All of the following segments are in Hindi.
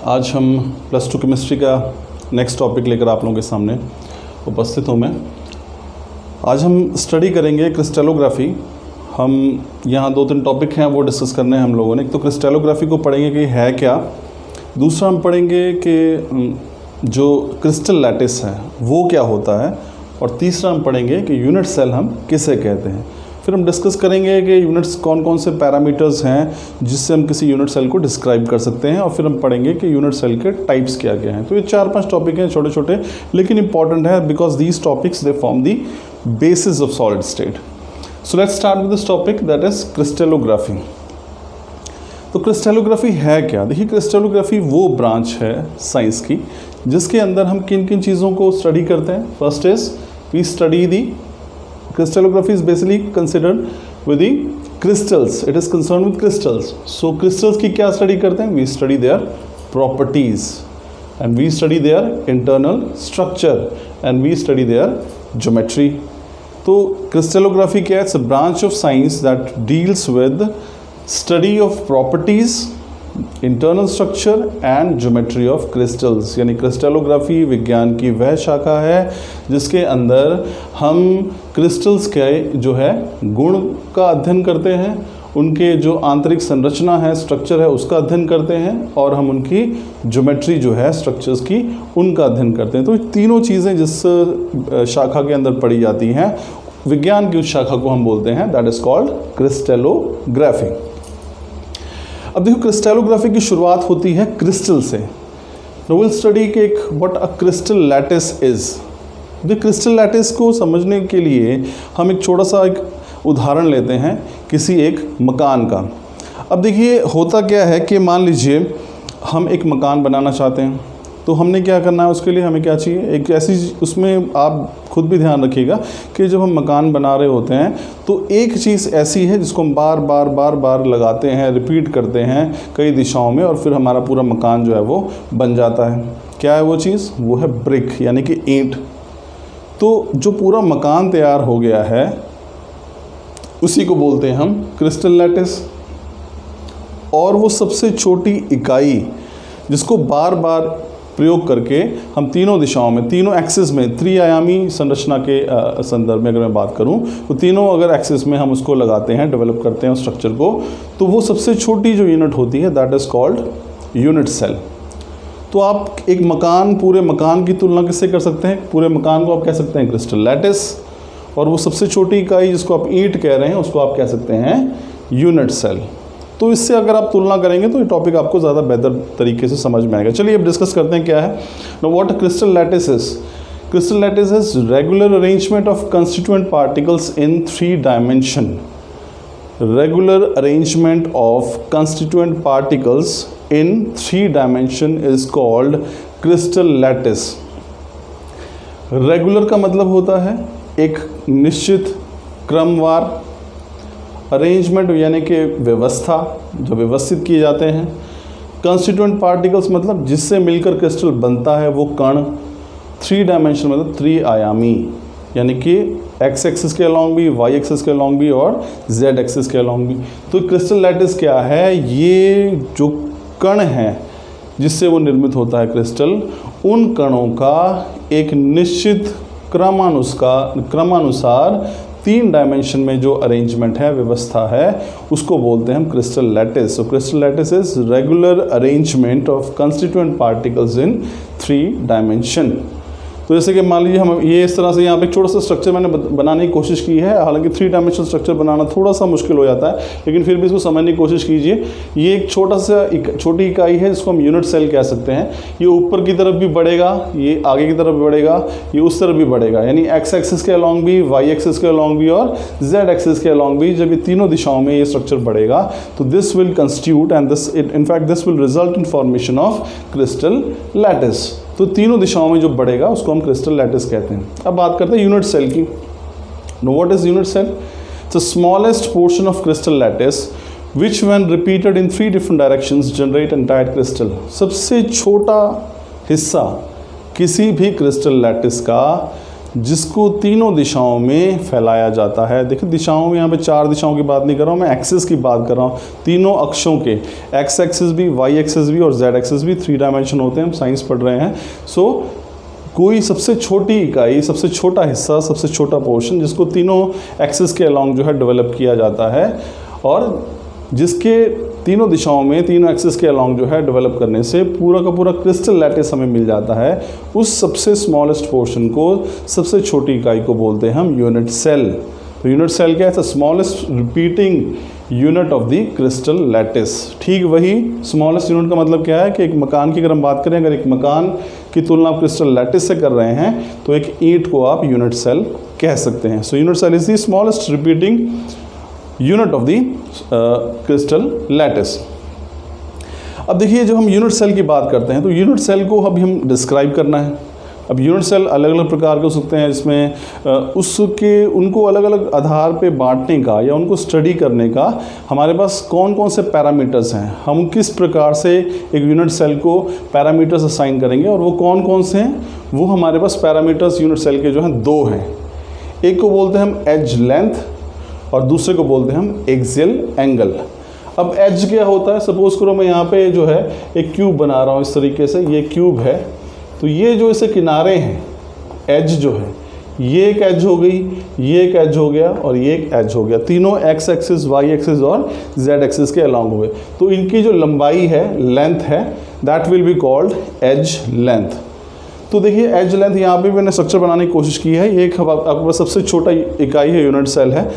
आज हम +2 केमिस्ट्री का नेक्स्ट टॉपिक लेकर आप लोगों के सामने उपस्थित हूँ मैं। आज हम स्टडी करेंगे क्रिस्टलोग्राफी। हम यहाँ 2-3 टॉपिक हैं वो डिस्कस करने हैं हम लोगों ने। एक तो क्रिस्टलोग्राफी को पढ़ेंगे कि है क्या, दूसरा हम पढ़ेंगे कि जो क्रिस्टल लैटिस है वो क्या होता है, और तीसरा हम पढ़ेंगे कि यूनिट सेल हम किसे कहते हैं। फिर हम डिस्कस करेंगे कि यूनिट्स कौन कौन से पैरामीटर्स हैं जिससे हम किसी यूनिट सेल को डिस्क्राइब कर सकते हैं, और फिर हम पढ़ेंगे कि यूनिट सेल के टाइप्स क्या क्या हैं। तो ये 4-5 टॉपिक हैं छोटे छोटे, लेकिन इंपॉर्टेंट है because these topics they form the basis of solid state. So let's start with this topic that is crystallography. तो क्रिस्टलोग्राफी है क्या? देखिए, क्रिस्टलोग्राफी वो ब्रांच है साइंस की जिसके अंदर हम किन किन चीज़ों को स्टडी करते हैं। First is we study the crystallography is basically considered with the crystals. It is concerned with crystals. So crystals की क्या स्टडी करते हैं? We study their properties and we study their internal structure and we study their geometry. तो crystallography क्या है? It's a branch of science that deals with study of properties, internal structure and geometry of crystals. यानी क्रिस्टलोग्राफी विज्ञान की वह शाखा है जिसके अंदर हम क्रिस्टल्स के जो है गुण का अध्ययन करते हैं, उनके जो आंतरिक संरचना है, स्ट्रक्चर है, उसका अध्ययन करते हैं, और हम उनकी ज्योमेट्री जो है स्ट्रक्चर्स की, उनका अध्ययन करते हैं। तो तीनों चीज़ें जिस शाखा के अंदर पढ़ी जाती हैं, विज्ञान की उस शाखा को हम बोलते हैं दैट इज़ कॉल्ड क्रिस्टलोग्राफी। अब देखो, क्रिस्टलोग्राफी की शुरुआत होती है क्रिस्टल से। विल स्टडी के एक what a crystal lattice is. The crystal lattice को समझने के लिए हम एक छोटा सा एक उदाहरण लेते हैं किसी एक मकान का। अब देखिए, होता क्या है कि मान लीजिए हम एक मकान बनाना चाहते हैं, तो हमने क्या करना है, उसके लिए हमें क्या चाहिए, एक ऐसी, उसमें आप खुद भी ध्यान रखिएगा कि जब हम मकान बना रहे होते हैं तो एक चीज़ ऐसी है जिसको हम बार बार लगाते हैं, रिपीट करते हैं कई दिशाओं में, और फिर हमारा पूरा मकान जो है वो बन जाता है। क्या है वो चीज़? वो है ब्रिक, यानी कि ईंट। तो जो पूरा मकान तैयार हो गया है उसी को बोलते हैं हम क्रिस्टल लैटिस। और वो सबसे छोटी इकाई जिसको बार बार प्रयोग करके हम तीनों दिशाओं में, तीनों एक्सिस में, त्रिआयामी संरचना के संदर्भ में अगर मैं बात करूं, तो तीनों अगर एक्सिस में हम उसको लगाते हैं, डेवलप करते हैं उस स्ट्रक्चर को, तो वो सबसे छोटी जो यूनिट होती है that is called unit cell. तो आप एक मकान, पूरे मकान की तुलना किससे कर सकते हैं? पूरे मकान को आप कह सकते हैं क्रिस्टल लैटिस, और वो सबसे छोटी इकाई जिसको आप ईंट कह रहे हैं उसको आप कह सकते हैं यूनिट सेल। तो इससे अगर आप तुलना करेंगे तो ये टॉपिक आपको ज़्यादा बेहतर तरीके से समझ में आएगा। चलिए अब डिस्कस करते हैं क्या है। Now what a crystal lattice is. Crystal lattice is regular arrangement of constituent particles in 3 dimension. Regular arrangement of constituent particles in 3 dimension is called crystal lattice. Regular का मतलब होता है एक निश्चित क्रमवार, अरेंजमेंट यानी कि व्यवस्था, जो व्यवस्थित किए जाते हैं। कंस्टिट्यूएंट पार्टिकल्स मतलब जिससे मिलकर क्रिस्टल बनता है वो कण। 3 डायमेंशन मतलब त्रिआयामी, यानी कि एक्स एक्सिस के अलॉन्ग भी, वाई एक्सिस के अलॉन्ग भी, और जेड एक्सिस के अलॉन्ग भी। तो क्रिस्टल लैटिस क्या है? ये जो कण हैं जिससे वो निर्मित होता है क्रिस्टल, उन कणों का एक निश्चित क्रमानुसार 3 डायमेंशन में जो अरेंजमेंट है, व्यवस्था है, उसको बोलते हैं हम crystal lattice. So crystal lattice is regular arrangement of constituent particles in 3 dimension. तो जैसे कि मान लीजिए हम ये इस तरह से यहाँ पे एक छोटा सा स्ट्रक्चर मैंने बनाने की कोशिश की है। हालांकि 3 डायमेंशनल स्ट्रक्चर बनाना थोड़ा सा मुश्किल हो जाता है, लेकिन फिर भी इसको समझने की कोशिश कीजिए। ये एक छोटी इकाई है जिसको हम यूनिट सेल कह सकते हैं। ये ऊपर की तरफ भी बढ़ेगा, ये आगे की तरफ भी बढ़ेगा, ये उस तरफ भी बढ़ेगा, यानी एक्स एक्सिस के अलॉन्ग भी, वाई एक्सिस के अलॉन्ग भी, और जेड एक्सिस के अलॉन्ग भी। जब ये तीनों दिशाओं में ये स्ट्रक्चर बढ़ेगा तो this will constitute and this will result in formation of crystal lattice. तो तीनों दिशाओं में जो बढ़ेगा उसको हम क्रिस्टल लैटिस कहते हैं। अब बात करते हैं यूनिट सेल की। No what is unit cell? It's the smallest portion of crystal lattice which when repeated in 3 different directions generate entire crystal. सबसे छोटा हिस्सा किसी भी क्रिस्टल लैटिस का जिसको तीनों दिशाओं में फैलाया जाता है। देखिए दिशाओं में यहाँ पे 4 दिशाओं की बात नहीं कर रहा हूँ, मैं एक्सिस की बात कर रहा हूँ। तीनों अक्षों के, एक्स एक्सिस भी, वाई एक्सिस भी और जेड एक्सिस भी 3 डायमेंशन होते हैं, हम साइंस पढ़ रहे हैं। सो कोई सबसे छोटी इकाई, सबसे छोटा हिस्सा, सबसे छोटा पोर्शन जिसको तीनों एक्सिस के अलॉन्ग जो है डेवलप किया जाता है और जिसके तीनों दिशाओं में, तीनों एक्सिस के अलॉन्ग जो है डेवलप करने से पूरा का पूरा क्रिस्टल लैटिस हमें मिल जाता है, उस सबसे स्मॉलेस्ट पोर्शन को, सबसे छोटी इकाई को बोलते हैं हम यूनिट सेल। तो यूनिट सेल क्या है? Smallest repeating unit of the crystal lattice. ठीक वही स्मॉलेस्ट यूनिट का मतलब क्या है कि एक मकान की अगर हम बात करें, अगर एक मकान की तुलना आप क्रिस्टल लैटिस से कर रहे हैं तो एक ईंट को आप यूनिट सेल कह सकते हैं। So unit cell is the smallest repeating unit of the crystal lattice. अब देखिए जब हम यूनिट सेल की बात करते हैं तो यूनिट सेल को अभी हम डिस्क्राइब करना है। अब यूनिट सेल अलग अलग प्रकार के हो सकते हैं, इसमें उसके उनको अलग अलग आधार पे बांटने का या उनको स्टडी करने का हमारे पास कौन कौन से पैरामीटर्स हैं, हम किस प्रकार से एक यूनिट सेल को पैरामीटर्स असाइन करेंगे और वो कौन कौन से हैं। वो हमारे पास पैरामीटर्स यूनिट सेल के जो हैं 2 हैं। एक को बोलते हैं हम एज लेंथ और दूसरे को बोलते हैं हम एक्सियल एंगल। अब एज क्या होता है? सपोज करो मैं यहाँ पे जो है एक क्यूब बना रहा हूँ इस तरीके से, ये क्यूब है, तो ये जो इसे किनारे हैं, एज जो है, ये एक एज हो गई, ये एक एज हो गया और ये एक एज हो गया। तीनों एक्स एक्सिस, वाई एक्सिस और जेड एक्सिस के अलॉन्ग हुए, तो इनकी जो लंबाई है, लेंथ है, that will be called edge length. तो देखिए एज लेंथ यहाँ पे मैंने स्ट्रक्चर बनाने की कोशिश की है। ये एक आपके पास सबसे छोटा इकाई है, यूनिट सेल है।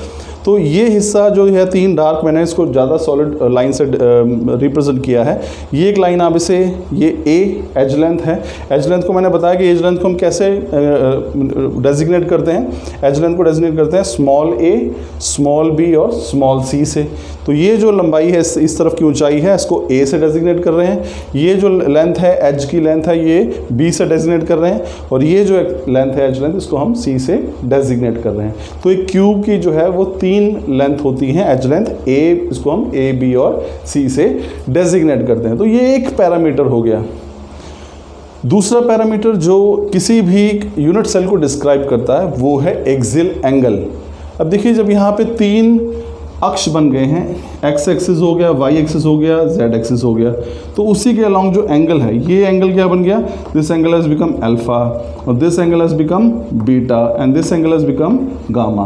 तो ये हिस्सा जो है 3 डार्क, मैंने इसको ज़्यादा सॉलिड लाइन से रिप्रेजेंट किया है। ये एक लाइन आप इसे, ये ए एज लेंथ है। एज लेंथ को मैंने बताया कि एज लेंथ को हम कैसे डेजिग्नेट करते हैं। एज लेंथ को डेजिग्नेट करते हैं स्मॉल ए, स्मॉल बी और स्मॉल सी से। तो ये जो लंबाई है, इस तरफ की ऊंचाई है, इसको ए से डेजिग्नेट कर रहे हैं। ये जो लेंथ है, एज की लेंथ है, ये बी से डेजिग्नेट कर रहे हैं और ये जो लेंथ है एज लेंथ, इसको हम सी से डेजिग्नेट कर रहे हैं। तो एक क्यूब की जो है वो 3 लेंथ होती हैं, एज लेंथ ए, इसको हम ए, बी और सी से डेजिग्नेट करते हैं। तो ये एक पैरामीटर हो गया। दूसरा पैरामीटर जो किसी भी यूनिट सेल को डिस्क्राइब करता है वो है एक्सियल एंगल। अब देखिए जब यहाँ पे 3 अक्ष बन गए हैं, एक्स एक्सिस हो गया, वाई एक्सिस हो गया, जेड एक्सिस हो गया, तो उसी के अलॉन्ग जो एंगल है, ये एंगल क्या बन गया? This angle has become alpha और this angle has become beta and this angle has become gamma.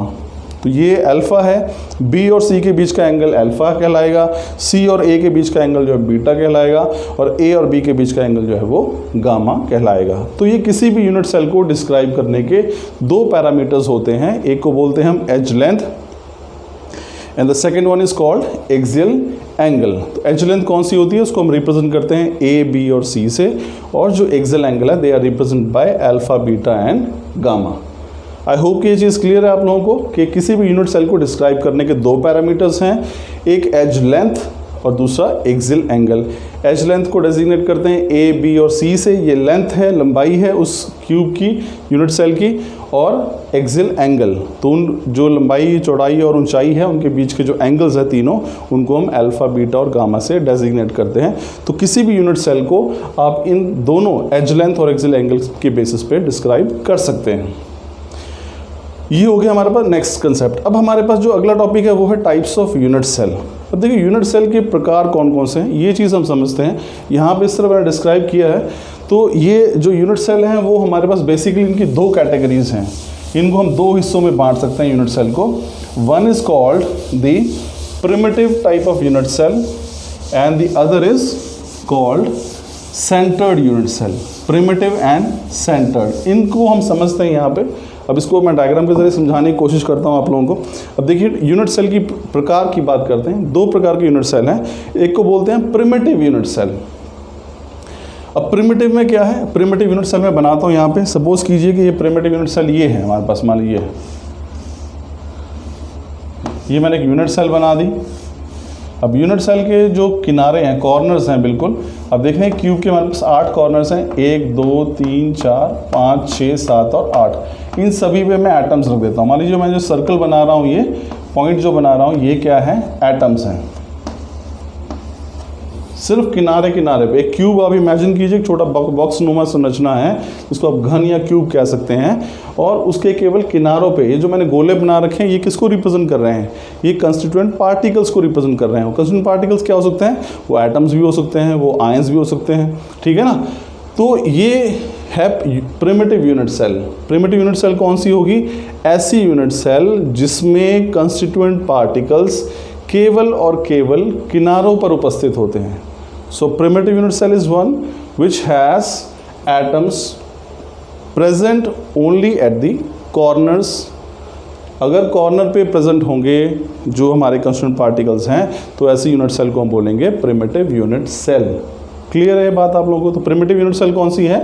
तो ये अल्फ़ा है, बी और सी के बीच का एंगल अल्फ़ा कहलाएगा, सी और ए के बीच का एंगल जो है बीटा कहलाएगा और ए और बी के बीच का एंगल जो है वो गामा कहलाएगा। तो ये किसी भी यूनिट सेल को डिस्क्राइब करने के 2 पैरामीटर्स होते हैं। एक को बोलते हैं हम edge length and the second one is called axial angle. तो एज लेंथ कौन सी होती है? उसको हम रिप्रेजेंट करते हैं ए, बी और सी से, और जो एक्सियल एंगल है they are represent by alpha, beta and gamma. I hope कि ये चीज़ क्लियर है आप लोगों को कि किसी भी यूनिट सेल को डिस्क्राइब करने के 2 पैरामीटर्स हैं, एक एज लेंथ और दूसरा एक्सियल एंगल। एज लेंथ को डेजिग्नेट करते हैं ए, बी और सी से, ये लेंथ है, लंबाई है उस क्यूब की, यूनिट सेल की, और एक्सियल एंगल, तो उन जो लंबाई, चौड़ाई और ऊंचाई है उनके बीच के जो एंगल्स हैं तीनों, उनको हम अल्फा, बीटा और गामा से डेजिग्नेट करते हैं। तो किसी भी यूनिट सेल को आप इन दोनों एज लेंथ और एक्सियल एंगल के बेसिस पे डिस्क्राइब कर सकते हैं। ये हो गया हमारे पास नेक्स्ट कंसेप्ट। अब हमारे पास जो अगला टॉपिक है वो है टाइप्स ऑफ यूनिट सेल। अब देखिए यूनिट सेल के प्रकार कौन कौन से हैं, ये चीज़ हम समझते हैं। यहाँ पे इस तरह मैंने डिस्क्राइब किया है। तो ये जो यूनिट सेल हैं वो हमारे पास बेसिकली इनकी 2 कैटेगरीज हैं। इनको हम 2 हिस्सों में बांट सकते हैं यूनिट सेल को। One is called the primitive type of unit cell and the other is called centred unit cell. Primitive and centred, इनको हम समझते हैं यहाँ पे। अब इसको मैं डायग्राम के जरिए समझाने की कोशिश करता हूँ आप लोगों को। अब देखिए यूनिट सेल की प्रकार की बात करते हैं। 2 प्रकार के यूनिट सेल हैं। एक को बोलते हैं प्रिमिटिव यूनिट सेल। अब प्रिमिटिव में क्या है? प्रिमिटिव यूनिट सेल मैं बनाता हूँ यहाँ पे। सपोज कीजिए कि ये प्रिमिटिव यूनिट सेल ये है हमारे पास, मान लीजिए ये मैंने एक यूनिट सेल बना दी। अब यूनिट सेल के जो किनारे हैं, कॉर्नर्स हैं बिल्कुल, अब देख रहे हैं क्यूब के हमारे पास 8 कॉर्नर्स हैं, 1 2 3 4 5 6 7 और 8। इन सभी पे मैं एटम्स रख देता हूँ। मान लीजिए मैं जो सर्कल बना रहा हूँ, ये पॉइंट जो बना रहा हूँ, ये क्या है? एटम्स हैं। सिर्फ किनारे किनारे पे। एक क्यूब आप इमेजिन कीजिए, एक छोटा बॉक्स नुमा संरचना है जिसको आप घन या क्यूब कह सकते हैं, और उसके केवल किनारों पे ये जो मैंने गोले बना रखे हैं ये किसको रिप्रेजेंट कर रहे हैं, ये कंस्टिट्यूएंट पार्टिकल्स को रिप्रेजेंट कर रहे हैं। कंस्टिट्यूएंट पार्टिकल्स क्या हो सकते हैं, वो एटम्स भी हो सकते हैं, वो आयंस भी हो सकते हैं, ठीक है ना। तो ये है primitive unit cell. Primitive unit cell कौन सी होगी, ऐसी यूनिट सेल जिसमें कंस्टिट्यूएंट पार्टिकल्स केवल और केवल किनारों पर उपस्थित होते हैं। So primitive unit cell is one which has atoms present only at the corners. अगर कॉर्नर पे प्रेजेंट होंगे जो हमारे कंस्टिट्यूएंट पार्टिकल्स हैं तो ऐसी यूनिट सेल को हम बोलेंगे प्रिमिटिव यूनिट सेल। क्लियर है बात आप लोगों को। तो प्रिमिटिव यूनिट सेल कौन सी है,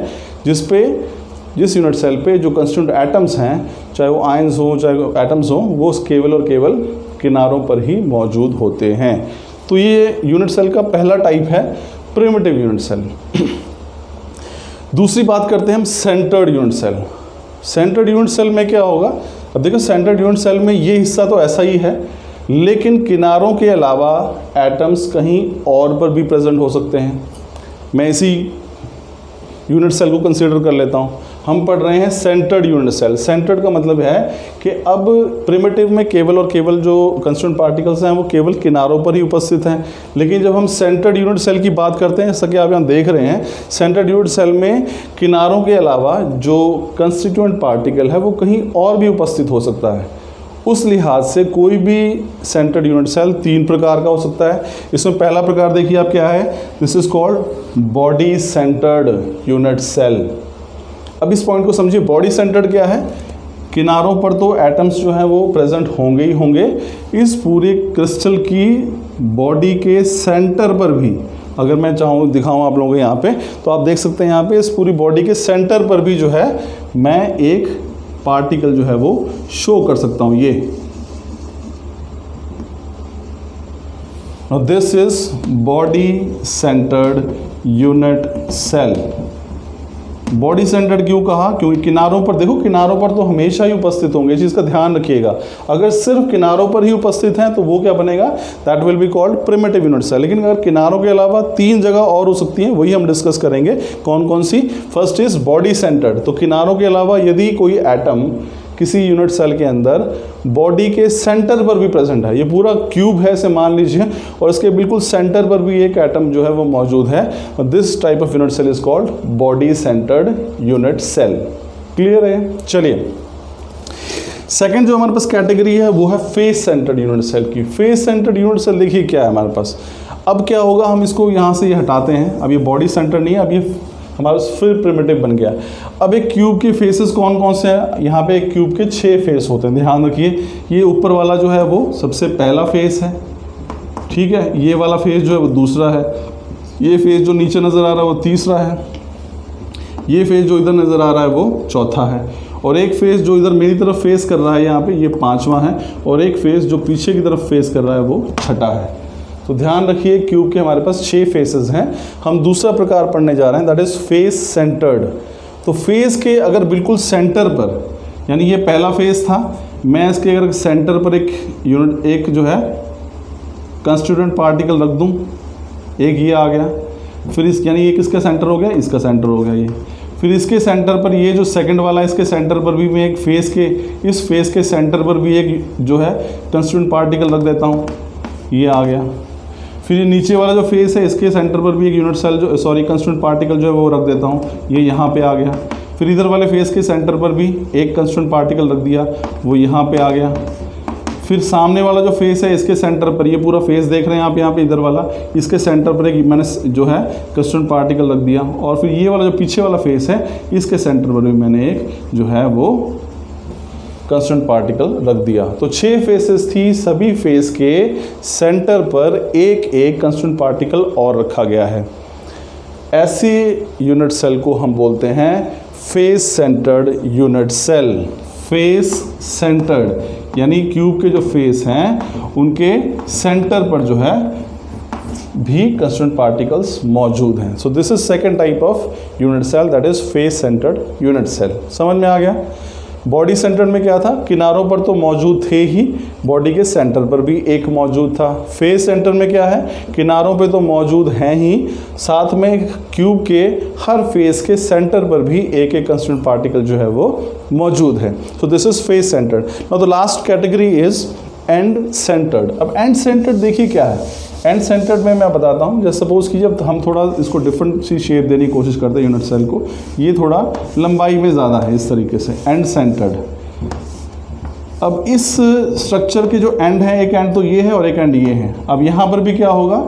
जिस यूनिट सेल पे जो कंस्टिट्यूएंट एटम्स हैं, चाहे वो आयंस हो चाहे वो एटम्स हो, वो केवल और केवल किनारों पर ही मौजूद होते हैं। तो ये यूनिट सेल का पहला टाइप है प्रिमिटिव यूनिट सेल। दूसरी बात करते हैं हम centred unit cell. Centred unit cell में क्या होगा, अब देखो सेंटर्ड यूनिट सेल में ये हिस्सा तो ऐसा ही है, लेकिन किनारों के अलावा एटम्स कहीं और पर भी प्रेजेंट हो सकते हैं। मैं इसी यूनिट सेल को कंसीडर कर लेता हूँ। हम पढ़ रहे हैं सेंटर्ड यूनिट सेल। सेंटर्ड का मतलब है कि अब प्रिमिटिव में केवल और केवल जो कंस्टिट्यूएंट पार्टिकल्स हैं वो केवल किनारों पर ही उपस्थित हैं, लेकिन जब हम सेंटर्ड यूनिट सेल की बात करते हैं, जैसा कि आप यहाँ देख रहे हैं, सेंटर्ड यूनिट सेल में किनारों के अलावा जो कंस्टिट्यूएंट पार्टिकल है वो कहीं और भी उपस्थित हो सकता है। उस लिहाज से कोई भी सेंटर्ड यूनिट सेल 3 प्रकार का हो सकता है। इसमें पहला प्रकार देखिए आप क्या है, this is called body centred unit cell. अब इस पॉइंट को समझिए, बॉडी सेंटर्ड क्या है, किनारों पर तो एटम्स जो हैं वो प्रेजेंट होंगे ही होंगे, इस पूरे क्रिस्टल की बॉडी के सेंटर पर भी अगर मैं चाहूँ दिखाऊँ आप लोगों को यहाँ पे, तो आप देख सकते हैं यहाँ पे इस पूरी बॉडी के सेंटर पर भी जो है मैं एक पार्टिकल जो है वो शो कर सकता हूँ। ये this is body centred unit cell. Body centred क्यों कहा, क्योंकि किनारों पर देखो, किनारों पर तो हमेशा ही उपस्थित होंगे, इस चीज़ का ध्यान रखिएगा। अगर सिर्फ किनारों पर ही उपस्थित हैं तो वो क्या बनेगा, that will be called primitive unit cell. लेकिन अगर किनारों के अलावा 3 जगह और हो सकती हैं, वही हम डिस्कस करेंगे कौन कौन सी। फर्स्ट इज बॉडी सेंटर्ड, तो किनारों के अलावा यदि कोई एटम किसी यूनिट सेल के अंदर बॉडी के सेंटर पर भी प्रेजेंट है, ये पूरा क्यूब है इसे मान लीजिए, और इसके बिल्कुल सेंटर पर भी एक एटम जो है वो मौजूद है, this type of unit cell is called body centred unit cell. Clear है। चलिए सेकंड जो हमारे पास कैटेगरी है वो है फेस सेंटर्ड यूनिट सेल की। फेस सेंटर्ड यूनिट सेल देखिए क्या है हमारे पास। अब क्या होगा, हम इसको यहाँ से ये हटाते हैं, अब ये बॉडी सेंटर नहीं है, अब ये हमारा फिर प्रिमिटिव बन गया। अब एक क्यूब के फेसेस कौन कौन से हैं, यहाँ पे एक क्यूब के 6 फेस होते हैं, ध्यान रखिए। ये ऊपर वाला जो है वो सबसे पहला फेस है, ठीक है, ये वाला फेस जो है वो दूसरा है, ये फेस जो नीचे नज़र आ रहा है वो तीसरा है, ये फेस जो इधर नज़र आ रहा है वो चौथा है, और एक फेस जो इधर मेरी तरफ फेस कर रहा है यहाँ पे ये 5वां है, और एक फेस जो पीछे की तरफ फेस कर रहा है वो 6ठा है। तो ध्यान रखिए क्यूब के हमारे पास 6 फेसेस हैं। हम दूसरा प्रकार पढ़ने जा रहे हैं, दैट इज़ फेस सेंटर्ड। तो फेस के अगर बिल्कुल सेंटर पर, यानी ये पहला फेस था, मैं इसके अगर सेंटर पर एक जो है कंस्टिट्यूएंट पार्टिकल रख दूं, एक ये आ गया, फिर इस यानी ये किसका सेंटर हो गया, इसका सेंटर हो गया ये, फिर इसके सेंटर पर ये जो सेकंड वाला है इसके सेंटर पर भी मैं एक इस फेस के सेंटर पर भी एक जो है कंस्टिट्यूएंट पार्टिकल रख देता हूँ, ये आ गया। फिर ये नीचे वाला जो फेस है इसके सेंटर पर भी एक यूनिट सेल कंस्टिट्यूएंट पार्टिकल जो है वो रख देता हूँ, ये यहाँ पे आ गया। फिर इधर वाले फेस के सेंटर पर भी एक कंस्टिट्यूएंट पार्टिकल रख दिया, वो यहाँ पे आ गया। फिर सामने वाला जो फेस है इसके सेंटर पर, ये पूरा फेस देख रहे हैं आप यहाँ पे इधर वाला, इसके सेंटर पर एक मैंने जो है कंस्टिट्यूएंट पार्टिकल रख दिया। और फिर ये वाला जो पीछे वाला फेस है इसके सेंटर पर भी मैंने एक जो है वो कंस्टिट्यूएंट पार्टिकल रख दिया। तो 6 फेसेस थी, सभी फेस के सेंटर पर एक एक कंस्टिट्यूएंट पार्टिकल और रखा गया है। ऐसी यूनिट सेल को हम बोलते हैं face centred unit cell. Face centred यानी क्यूब के जो फेस हैं उनके सेंटर पर जो है भी कंस्टिट्यूएंट पार्टिकल्स मौजूद हैं। So this is second type of unit cell, that is face centred unit cell. समझ में आ गया। बॉडी सेंटर्ड में क्या था, किनारों पर तो मौजूद थे ही, बॉडी के सेंटर पर भी एक मौजूद था। फेस सेंटर में क्या है, किनारों पे तो मौजूद हैं ही, साथ में क्यूब के हर फेस के सेंटर पर भी एक एक कंस्टिट्यूएंट पार्टिकल जो है वो मौजूद है। सो this is face centred. Now the last category is end centred. अब एंड सेंटर्ड देखिए क्या है, एंड सेंटर्ड में मैं बताता हूँ। जैसे सपोज कि जब हम थोड़ा इसको डिफरेंट सी शेप देने की कोशिश करते हैं यूनिट सेल को, ये थोड़ा लंबाई में ज़्यादा है इस तरीके से, एंड सेंटर्ड। अब इस स्ट्रक्चर के जो एंड है, एक एंड तो ये है और एक एंड ये है। अब यहाँ पर भी क्या होगा,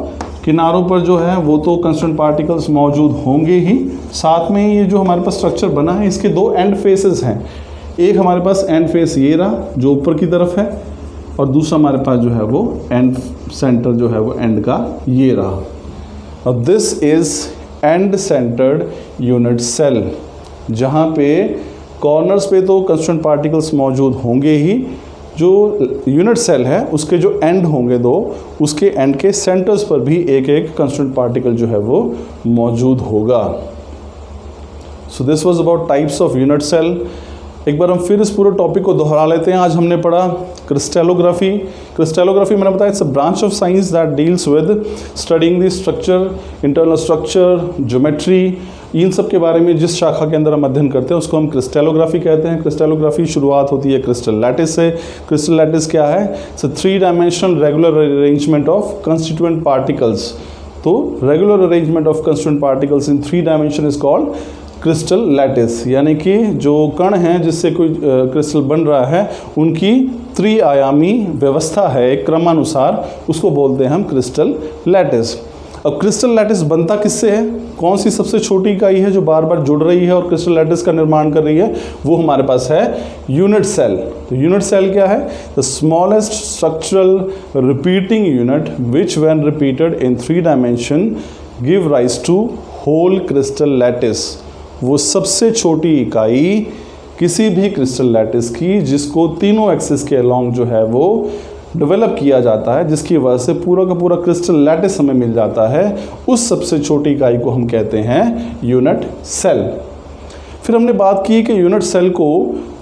किनारों पर जो है वो तो कंस्टिट्यूएंट पार्टिकल्स मौजूद होंगे ही, साथ में ये जो हमारे पास स्ट्रक्चर बना है इसके दो एंड फेसेस हैं। एक हमारे पास एंड फेस ये रहा जो ऊपर की तरफ है, और दूसरा हमारे पास जो है वो एंड सेंटर जो है वो एंड का ये रहा। अब this is end centred unit cell, जहाँ पे कॉर्नर्स पे तो कंस्टिट्यूएंट पार्टिकल्स मौजूद होंगे ही, जो यूनिट सेल है उसके जो एंड होंगे दो, उसके एंड के सेंटर्स पर भी एक एक कंस्टिट्यूएंट पार्टिकल जो है वो मौजूद होगा। So this was about types of unit cell. एक बार हम फिर इस पूरे टॉपिक को दोहरा लेते हैं। आज हमने पढ़ा क्रिस्टलोग्राफी। क्रिस्टलोग्राफी मैंने बताया it's a branch of science that deals with studying the structure, internal structure, geometry, इन सब के बारे में जिस शाखा के अंदर हम अध्ययन करते हैं उसको हम क्रिस्टलोग्राफी कहते हैं। क्रिस्टलोग्राफी शुरुआत होती है क्रिस्टल लैटिस से। क्रिस्टल लैटिस क्या है, it's a 3 dimensional regular arrangement of constituent particles. तो regular arrangement of constituent particles in 3 dimension is called crystal lattice, यानी कि जो कण हैं जिससे कोई क्रिस्टल बन रहा है उनकी त्रिआयामी व्यवस्था है एक क्रमानुसार, उसको बोलते हैं हम क्रिस्टल लैटिस। अब क्रिस्टल लैटिस बनता किससे है, कौन सी सबसे छोटी इकाई है जो बार बार जुड़ रही है और क्रिस्टल लैटिस का निर्माण कर रही है, वो हमारे पास है यूनिट सेल। तो यूनिट सेल क्या है, the smallest structural repeating unit which when repeated in 3 dimension give rise to whole crystal lattice. वो सबसे छोटी इकाई किसी भी क्रिस्टल लैटिस की जिसको तीनों एक्सिस के अलोंग जो है वो डेवलप किया जाता है, जिसकी वजह से पूरा का पूरा क्रिस्टल लैटिस हमें मिल जाता है, उस सबसे छोटी इकाई को हम कहते हैं यूनिट सेल। फिर हमने बात की कि यूनिट सेल को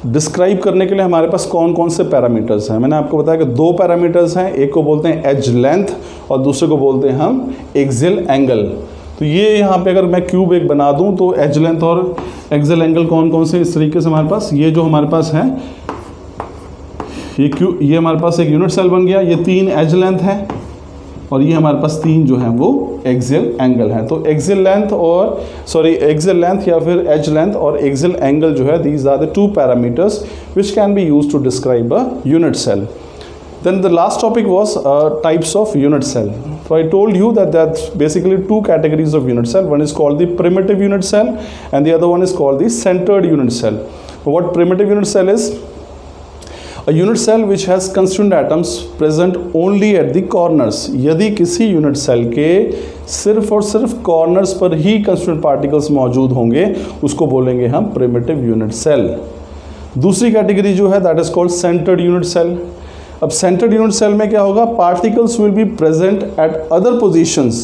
डिस्क्राइब करने के लिए हमारे पास कौन कौन से पैरामीटर्स हैं। मैंने आपको बताया कि 2 पैरामीटर्स हैं, एक को बोलते हैं एज लेंथ और दूसरे को बोलते हैं हम एक्सियल एंगल। तो ये यहाँ पे अगर मैं क्यूब एक बना दूँ तो एज लेंथ और एक्सियल एंगल कौन कौन से इस तरीके से हमारे पास, ये जो हमारे पास है ये हमारे पास एक यूनिट सेल बन गया। ये 3 एज लेंथ है और ये हमारे पास 3 जो हैं वो एक्सियल एंगल हैं। तो एक्सियल लेंथ या फिर एज लेंथ और एक्सियल एंगल जो है, these are the 2 parameters which can be used to describe a unit cell. Then the last topic was types of unit cell. So I told you that that's basically 2 categories of unit cell. One is called the primitive unit cell and the other one is called the centered unit cell. What primitive unit cell is? A unit cell which has constituent atoms present only at the corners. यदि किसी unit cell के सिर्फ और सिर्फ corners पर ही constituent particles मौजूद होंगे, उसको बोलेंगे हम primitive unit cell. दूसरी कैटेगरी जो है that is called centered unit cell. अब सेंटर्ड यूनिट सेल में क्या होगा, particles will be present at other positions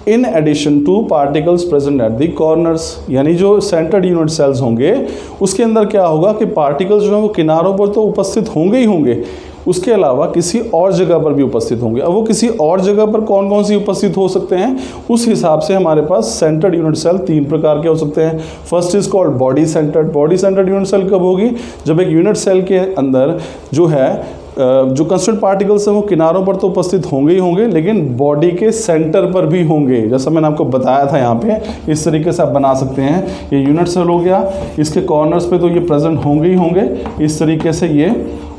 in addition to particles present at the corners. यानी जो सेंटर्ड यूनिट सेल्स होंगे उसके अंदर क्या होगा कि पार्टिकल्स जो हैं वो किनारों पर तो उपस्थित होंगे ही होंगे, उसके अलावा किसी और जगह पर भी उपस्थित होंगे। अब वो किसी और जगह पर कौन कौन सी उपस्थित हो सकते हैं, उस हिसाब से हमारे पास सेंटर्ड यूनिट सेल 3 प्रकार के हो सकते हैं। First is called body centred. Body centred unit cell कब होगी, जब एक यूनिट सेल के अंदर जो है जो कंस्टिट्यूएंट पार्टिकल्स हैं वो किनारों पर तो उपस्थित होंगे ही होंगे, लेकिन बॉडी के सेंटर पर भी होंगे। जैसा मैंने आपको बताया था यहाँ पे, इस तरीके से आप बना सकते हैं। ये यूनिट सेल हो गया, इसके कॉर्नर्स पे तो ये प्रेजेंट होंगे ही होंगे इस तरीके से ये,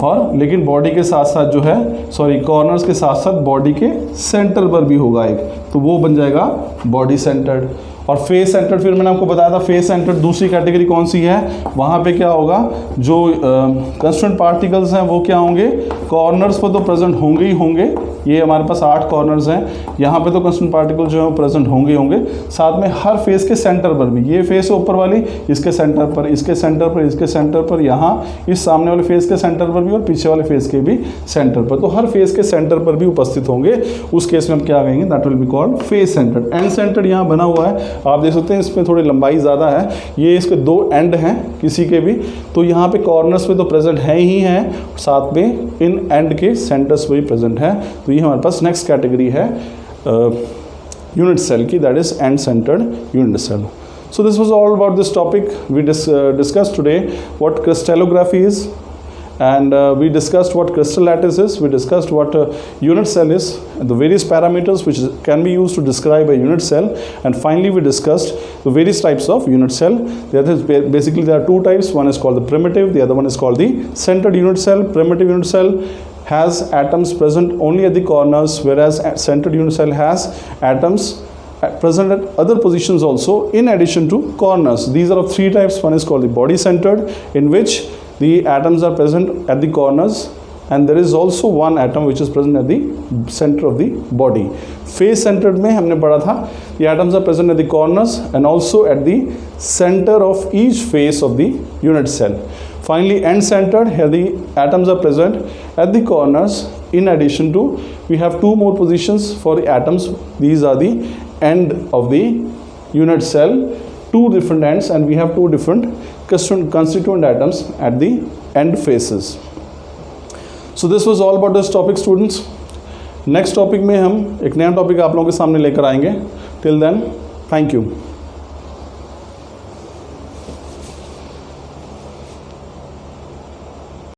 और लेकिन बॉडी के साथ साथ जो है कॉर्नर्स के साथ साथ बॉडी के सेंटर पर भी होगा एक, तो वो बन जाएगा बॉडी सेंटर्ड। और फेस सेंटर्ड, फिर मैंने आपको बताया था फेस सेंटर्ड दूसरी कैटेगरी कौन सी है, वहाँ पे क्या होगा, जो कंस्टिट्यूएंट पार्टिकल्स हैं वो क्या होंगे, कॉर्नर्स पर तो प्रेजेंट होंगे ही होंगे। ये हमारे पास 8 कॉर्नर्स हैं, यहाँ पे तो कंस्टिट्यूएंट पार्टिकल जो है वो प्रेजेंट होंगे ही होंगे, साथ में हर फेस के सेंटर पर भी, ये फेस है ऊपर वाली, इसके सेंटर पर, इसके सेंटर पर, इसके सेंटर पर, यहाँ इस सामने वाले फेस के सेंटर पर भी और पीछे वाले फेस के भी सेंटर पर, तो हर फेस के सेंटर पर भी उपस्थित होंगे। उस केस में हम क्या कहेंगे, that will be called face centred. And centred यहाँ बना हुआ है, आप देख सकते हैं इसमें थोड़ी लंबाई ज़्यादा है, ये इसके 2 एंड हैं किसी के भी, तो यहाँ पे कॉर्नर्स पे तो प्रेजेंट है ही हैं, साथ में इन एंड के सेंटर्स पे भी प्रेजेंट है। तो ये हमारे पास नेक्स्ट कैटेगरी है यूनिट सेल की, that is end centred unit cell. So this was all about this topic. We discussed today what crystallography is, and we discussed what crystal lattice is, we discussed what unit cell is, and the various parameters which can be used to describe a unit cell, and finally we discussed the various types of unit cell. Basically there are 2 types, one is called the primitive, the other one is called the centered unit cell. Primitive unit cell has atoms present only at the corners, whereas centered unit cell has atoms present at other positions also in addition to corners. These are of 3 types. One is called the body centered, in which the atoms are present at the corners, and there is also one atom which is present at the center of the body. Face centered में हमने पढ़ा था the atoms are present at the corners and also at the center of each face of the unit cell. Finally, end centered, here the atoms are present at the corners. In addition to, we have 2 more positions for the atoms. These are the end of the unit cell, 2 different ends, and we have 2 different constituent atoms at the end faces. So this was all about this topic, students. Next topic में हम एक नया टॉपिक आप लोगों के सामने लेकर आएंगे. Till then, thank you.